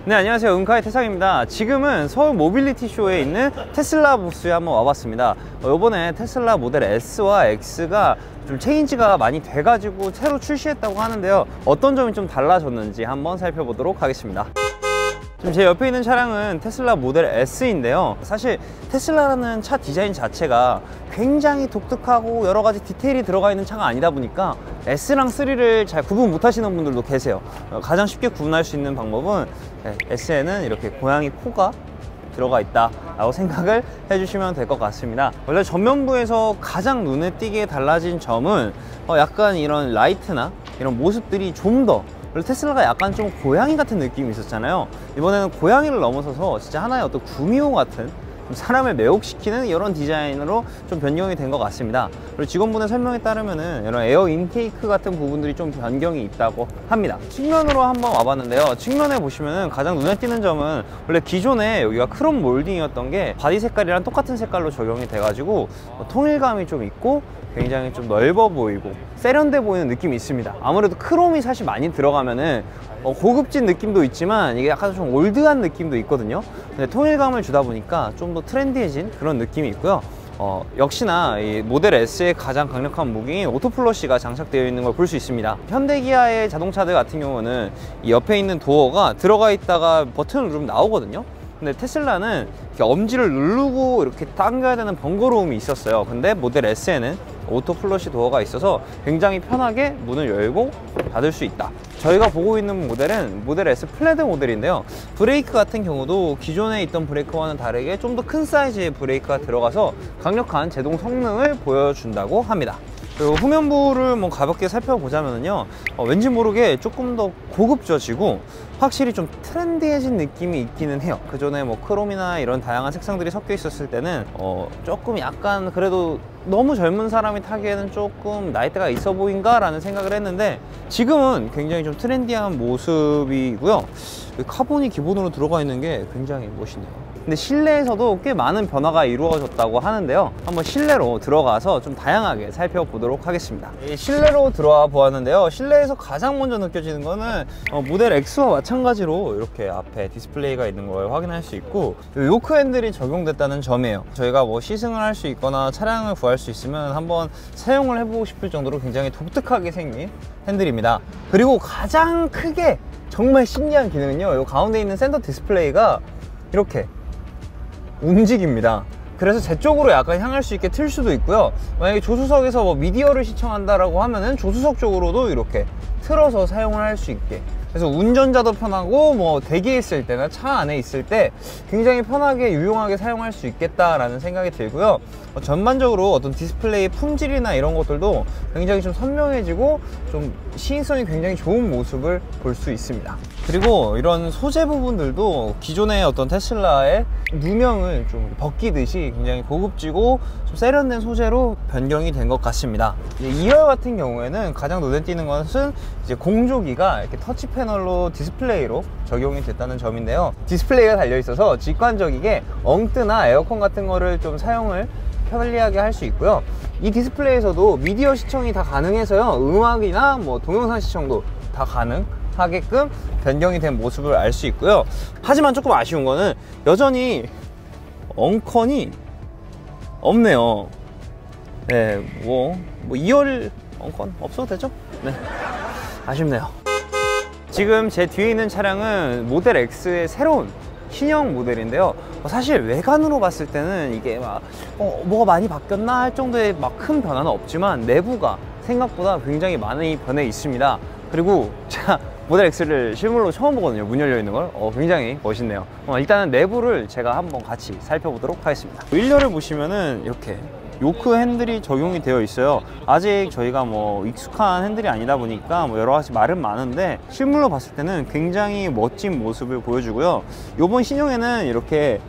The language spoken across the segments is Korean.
네, 안녕하세요. 은카의 태상입니다. 지금은 서울 모빌리티 쇼에 있는 테슬라 부스에 한번 와봤습니다. 이번에 테슬라 모델 S와 X가 좀 체인지가 많이 돼가지고 새로 출시했다고 하는데요. 어떤 점이 좀 달라졌는지 한번 살펴보도록 하겠습니다. 지금 제 옆에 있는 차량은 테슬라 모델 S인데요. 사실 테슬라라는 차 디자인 자체가 굉장히 독특하고 여러 가지 디테일이 들어가 있는 차가 아니다 보니까 S랑 3를 잘 구분 못 하시는 분들도 계세요. 가장 쉽게 구분할 수 있는 방법은 S에는 이렇게 고양이 코가 들어가 있다 라고 생각을 해주시면 될 것 같습니다. 원래 전면부에서 가장 눈에 띄게 달라진 점은 약간 이런 라이트나 이런 모습들이 좀 더, 원래 테슬라가 약간 좀 고양이 같은 느낌이 있었잖아요. 이번에는 고양이를 넘어서서 진짜 하나의 어떤 구미호 같은, 사람을 매혹시키는 이런 디자인으로 좀 변경이 된 것 같습니다. 그리고 직원분의 설명에 따르면은 이런 에어 인테이크 같은 부분들이 좀 변경이 있다고 합니다. 측면으로 한번 와봤는데요. 측면에 보시면은 가장 눈에 띄는 점은 원래 기존에 여기가 크롬 몰딩이었던 게 바디 색깔이랑 똑같은 색깔로 적용이 돼가지고 통일감이 좀 있고 굉장히 좀 넓어 보이고 세련돼 보이는 느낌이 있습니다. 아무래도 크롬이 사실 많이 들어가면은 고급진 느낌도 있지만 이게 약간 좀 올드한 느낌도 있거든요. 근데 통일감을 주다 보니까 좀 더 트렌디해진 그런 느낌이 있고요. 역시나 이 모델 S의 가장 강력한 무기인 오토플러시가 장착되어 있는 걸 볼 수 있습니다. 현대기아의 자동차들 같은 경우는 이 옆에 있는 도어가 들어가 있다가 버튼을 누르면 나오거든요. 근데 테슬라는 이렇게 엄지를 누르고 이렇게 당겨야 되는 번거로움이 있었어요. 근데 모델 S에는 오토 플러시 도어가 있어서 굉장히 편하게 문을 열고 닫을 수 있다. 저희가 보고 있는 모델은 모델 S 플래드 모델인데요. 브레이크 같은 경우도 기존에 있던 브레이크와는 다르게 좀 더 큰 사이즈의 브레이크가 들어가서 강력한 제동 성능을 보여준다고 합니다. 그리고 후면부를 가볍게 살펴보자면요, 왠지 모르게 조금 더 고급져지고 확실히 좀 트렌디해진 느낌이 있기는 해요. 그전에 크롬이나 이런 다양한 색상들이 섞여 있었을 때는 조금 약간 그래도 너무 젊은 사람이 타기에는 조금 나이대가 있어 보인가 라는 생각을 했는데, 지금은 굉장히 좀 트렌디한 모습이고요. 카본이 기본으로 들어가 있는 게 굉장히 멋있네요. 근데 실내에서도 꽤 많은 변화가 이루어졌다고 하는데요. 한번 실내로 들어가서 좀 다양하게 살펴보도록 하겠습니다. 실내로 들어와 보았는데요. 실내에서 가장 먼저 느껴지는 거는 모델 X와 마찬가지로 이렇게 앞에 디스플레이가 있는 걸 확인할 수 있고, 요크 핸들이 적용됐다는 점이에요. 저희가 시승을 할 수 있거나 차량을 구할 수 있으면 한번 사용을 해보고 싶을 정도로 굉장히 독특하게 생긴 핸들입니다. 그리고 가장 크게 정말 신기한 기능은요, 이 가운데 있는 센터 디스플레이가 이렇게 움직입니다. 그래서 제 쪽으로 약간 향할 수 있게 틀 수도 있고요. 만약에 조수석에서 미디어를 시청한다라고 하면은 조수석 쪽으로도 이렇게 틀어서 사용을 할 수 있게, 그래서 운전자도 편하고 대기에 있을 때나 차 안에 있을 때 굉장히 편하게 유용하게 사용할 수 있겠다라는 생각이 들고요. 전반적으로 어떤 디스플레이 품질이나 이런 것들도 굉장히 좀 선명해지고 좀 시인성이 굉장히 좋은 모습을 볼 수 있습니다. 그리고 이런 소재 부분들도 기존의 어떤 테슬라의 누명을 좀 벗기듯이 굉장히 고급지고 좀 세련된 소재로 변경이 된 것 같습니다. 2열 같은 경우에는 가장 눈에 띄는 것은 이제 공조기가 이렇게 터치 패널로 디스플레이로 적용이 됐다는 점인데요. 디스플레이가 달려 있어서 직관적이게 엉뜨나 에어컨 같은 거를 좀 사용을 편리하게 할 수 있고요. 이 디스플레이에서도 미디어 시청이 다 가능해서요, 음악이나 동영상 시청도 다 가능하게끔 변경이 된 모습을 알 수 있고요. 하지만 조금 아쉬운 거는 여전히 엉컨이 없네요. 네, 2열 엉컨 없어도 되죠? 네, 아쉽네요. 지금 제 뒤에 있는 차량은 모델 X의 새로운 신형 모델인데요. 사실 외관으로 봤을 때는 이게 뭐가 많이 바뀌었나 할 정도의 큰 변화는 없지만 내부가 생각보다 굉장히 많이 변해 있습니다. 그리고 제가 모델 X를 실물로 처음 보거든요. 문 열려 있는 걸. 굉장히 멋있네요. 일단은 내부를 제가 한번 같이 살펴보도록 하겠습니다. 1열을 보시면은 이렇게 요크 핸들이 적용이 되어 있어요. 아직 저희가 익숙한 핸들이 아니다 보니까 여러 가지 말은 많은데, 실물로 봤을 때는 굉장히 멋진 모습을 보여주고요. 이번 신형에는 이렇게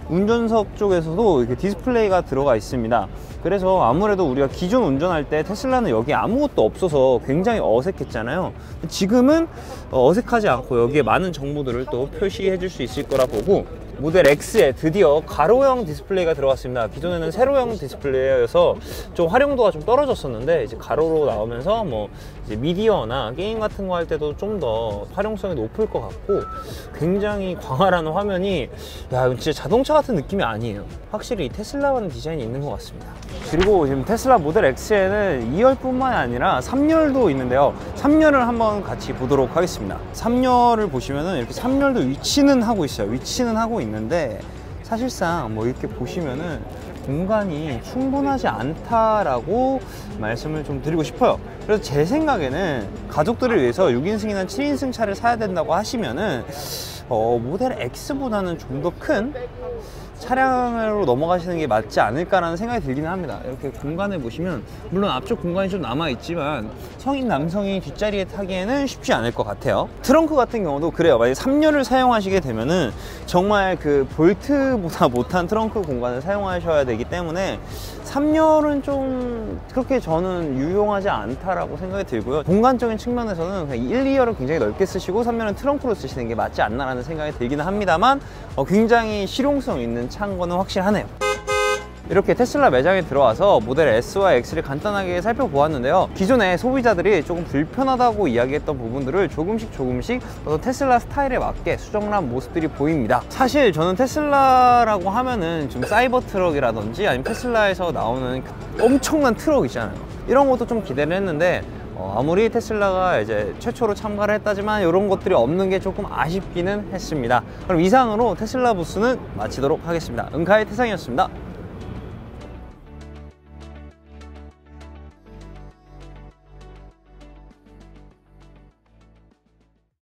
운전석 쪽에서도 이렇게 디스플레이가 들어가 있습니다. 그래서 아무래도 우리가 기존 운전할 때 테슬라는 여기 아무것도 없어서 굉장히 어색했잖아요. 지금은 어색하지 않고 여기에 많은 정보들을 또 표시해 줄 수 있을 거라 보고, 모델 X에 드디어 가로형 디스플레이가 들어갔습니다. 기존에는 세로형 디스플레이여서 좀 활용도가 좀 떨어졌었는데 이제 가로로 나오면서 뭐 이제 미디어나 게임 같은 거 할 때도 좀 더 활용성이 높을 것 같고, 굉장히 광활한 화면이, 야, 이건 진짜 자동차 같은 느낌이 아니에요. 확실히 테슬라와는 디자인이 있는 것 같습니다. 그리고 지금 테슬라 모델 X에는 2열뿐만 아니라 3열도 있는데요. 3열을 한번 같이 보도록 하겠습니다. 3열을 보시면은 이렇게 3열도 위치는 하고 있어요. 위치는 하고 있는데 사실상 뭐 이렇게 보시면은 공간이 충분하지 않다라고 말씀을 좀 드리고 싶어요. 그래서 제 생각에는 가족들을 위해서 6인승이나 7인승 차를 사야 된다고 하시면은 모델 X보다는 좀 더 큰 차량으로 넘어가시는 게 맞지 않을까라는 생각이 들기는 합니다. 이렇게 공간을 보시면 물론 앞쪽 공간이 좀 남아있지만 성인 남성이 뒷자리에 타기에는 쉽지 않을 것 같아요. 트렁크 같은 경우도 그래요. 만약에 3열을 사용하시게 되면은 정말 그 볼트보다 못한 트렁크 공간을 사용하셔야 되기 때문에 3열은 좀 그렇게 저는 유용하지 않다라고 생각이 들고요. 공간적인 측면에서는 1, 2열은 굉장히 넓게 쓰시고 3열은 트렁크로 쓰시는 게 맞지 않나라는 생각이 들기는 합니다만 굉장히 실용성 있는 차인 거는 확실하네요. 이렇게 테슬라 매장에 들어와서 모델 S와 X를 간단하게 살펴보았는데요. 기존에 소비자들이 조금 불편하다고 이야기했던 부분들을 조금씩 테슬라 스타일에 맞게 수정한 모습들이 보입니다. 사실 저는 테슬라라고 하면은 좀 사이버 트럭이라든지 아니면 테슬라에서 나오는 엄청난 트럭 있잖아요. 이런 것도 좀 기대를 했는데 아무리 테슬라가 이제 최초로 참가를 했다지만 이런 것들이 없는 게 조금 아쉽기는 했습니다. 그럼 이상으로 테슬라 부스는 마치도록 하겠습니다. 은카의 태상이었습니다.